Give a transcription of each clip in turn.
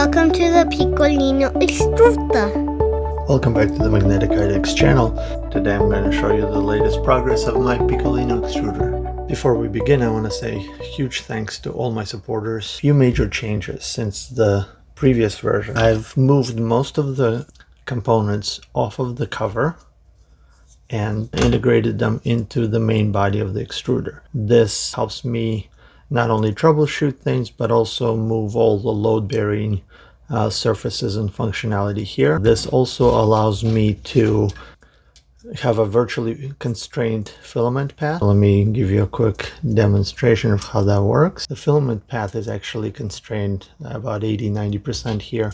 Welcome to the Picolino Extruder. Welcome back to the Magnetic IDEX channel. Today I'm going to show you the latest progress of my Picolino Extruder. Before we begin, I want to say huge thanks to all my supporters. A few major changes since the previous version. I've moved most of the components off of the cover and integrated them into the main body of the extruder. This helps me not only troubleshoot things, but also move all the load-bearing surfaces and functionality here. This also allows me to have a virtually constrained filament path. Let me give you a quick demonstration of how that works. The filament path is actually constrained about 80-90% here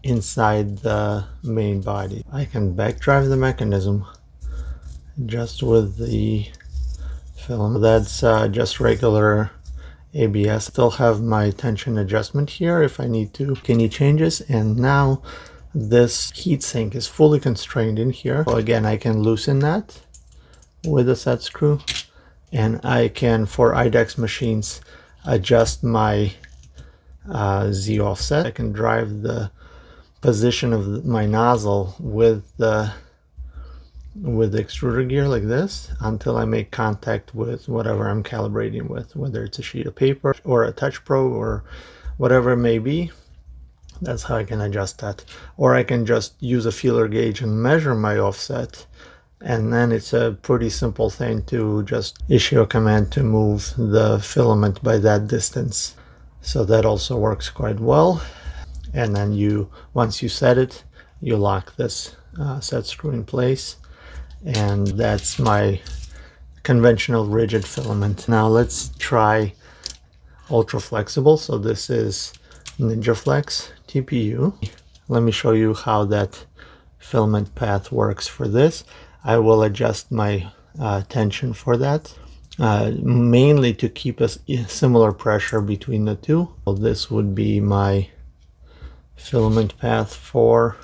inside the main body. I can backdrive the mechanism just with the filament. That's just regular ABS. Still have my tension adjustment here if I need to make any changes, and now this heatsink is fully constrained in here. So again, I can loosen that with a set screw, and I can, for IDEX machines, adjust my Z offset. I can drive the position of my nozzle with the extruder gear like this until I make contact with whatever I'm calibrating with, whether it's a sheet of paper or a touch probe or whatever it may be. That's how I can adjust that. Or I can just use a feeler gauge and measure my offset, and then it's a pretty simple thing to just issue a command to move the filament by that distance. So that also works quite well. And then once you set it, you lock this set screw in place. And that's my conventional rigid filament. Now let's try ultra flexible. So this is NinjaFlex TPU. Let me show you how that filament path works for this. I will adjust my tension for that, mainly to keep a similar pressure between the two. So this would be my filament path for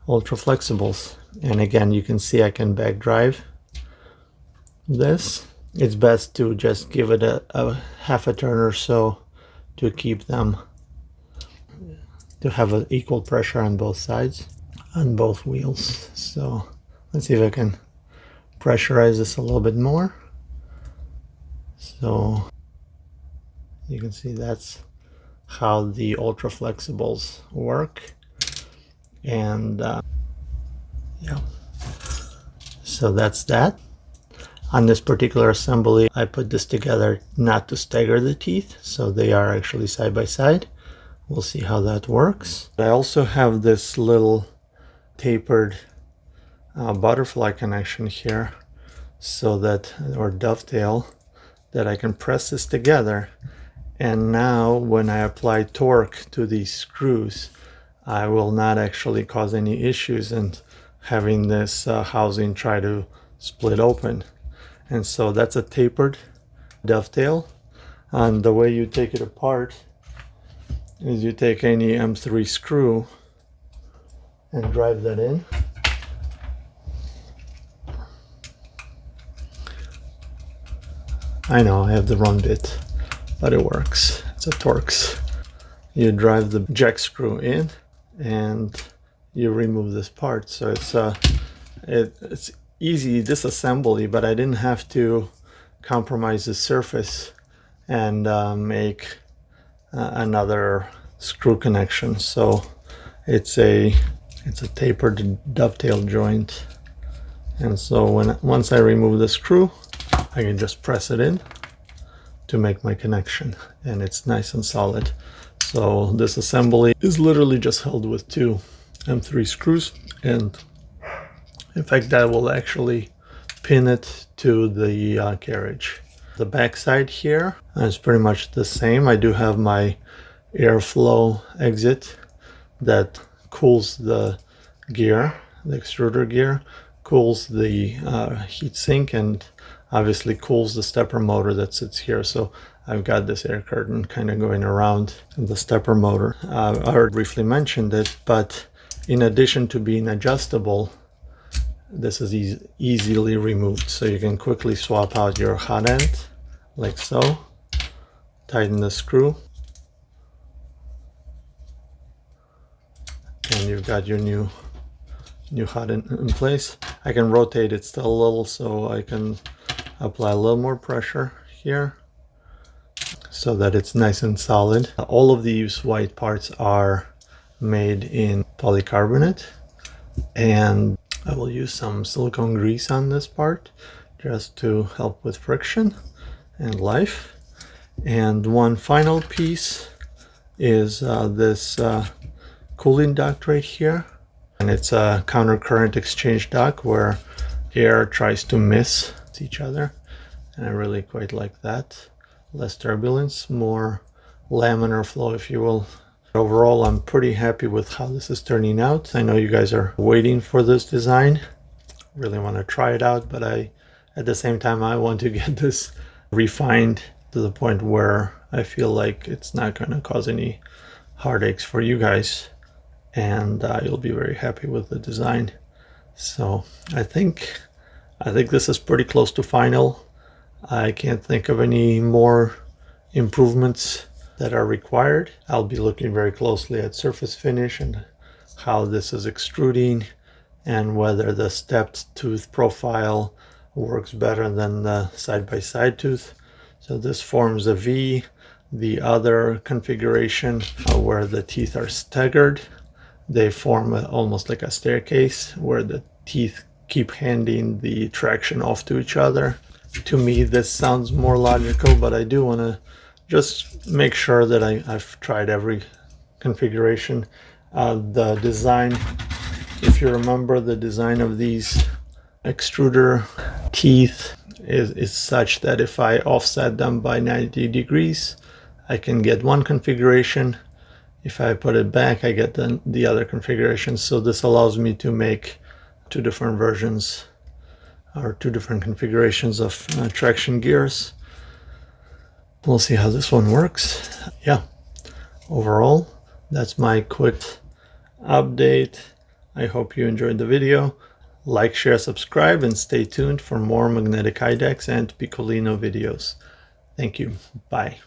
ultra flexibles. And again, you can see I can back drive this. It's best to just give it a half a turn or so to keep them, to have an equal pressure on both sides, on both wheels. So let's see if I can pressurize this a little bit more. So you can see that's how the ultra flexibles work. And yeah, so that's that. On this particular assembly, I put this together not to stagger the teeth, so they are actually side by side. We'll see how that works. I also have this little tapered butterfly connection here, so that, or dovetail, that I can press this together. And now when I apply torque to these screws, I will not actually cause any issues and having this housing try to split open. And so that's a tapered dovetail. And the way you take it apart is you take any M3 screw and drive that in. I know I have the wrong bit, but it works. It's a Torx. You drive the jack screw in and you remove this part. So it's easy disassembly, but I didn't have to compromise the surface and make another screw connection. So it's a tapered dovetail joint, and so once I remove the screw, I can just press it in to make my connection, and it's nice and solid. So this assembly is literally just held with two M3 screws, and in fact that will actually pin it to the carriage. The back side here is pretty much the same. I do have my airflow exit that cools the gear, the extruder gear, cools the heatsink, and obviously cools the stepper motor that sits here. So I've got this air curtain kind of going around the stepper motor. I already briefly mentioned it, but in addition to being adjustable, this is easily removed. So you can quickly swap out your hot end like so, tighten the screw, and you've got your new Hotend in place. I can rotate it still a little, so I can apply a little more pressure here so that it's nice and solid. All of these white parts are made in polycarbonate, and I will use some silicone grease on this part just to help with friction and life. And one final piece is this cooling duct right here, and it's a counter current exchange duct where air tries to miss each other, and I really quite like that. Less turbulence, more laminar flow, if you will. Overall, I'm pretty happy with how this is turning out. I know you guys are waiting for this design, really want to try it out, but at the same time I want to get this refined to the point where I feel like it's not going to cause any heartaches for you guys, and you'll be very happy with the design. So I think this is pretty close to final. I can't think of any more improvements that are required. I'll be looking very closely at surface finish and how this is extruding, and whether the stepped tooth profile works better than the side-by-side tooth. So this forms a V. The other configuration where the teeth are staggered, they form almost like a staircase where the teeth keep handing the traction off to each other. To me, this sounds more logical, but I do want to just make sure that I've tried every configuration. The design, if you remember, the design of these extruder teeth is such that if I offset them by 90 degrees, I can get one configuration. If I put it back, I get the other configuration. So this allows me to make two different versions or two different configurations of traction gears. We'll see how this one works. Yeah, overall, that's my quick update. I hope you enjoyed the video. Like, share, subscribe, and stay tuned for more magnetic IDEX and Picolino videos. Thank you. Bye.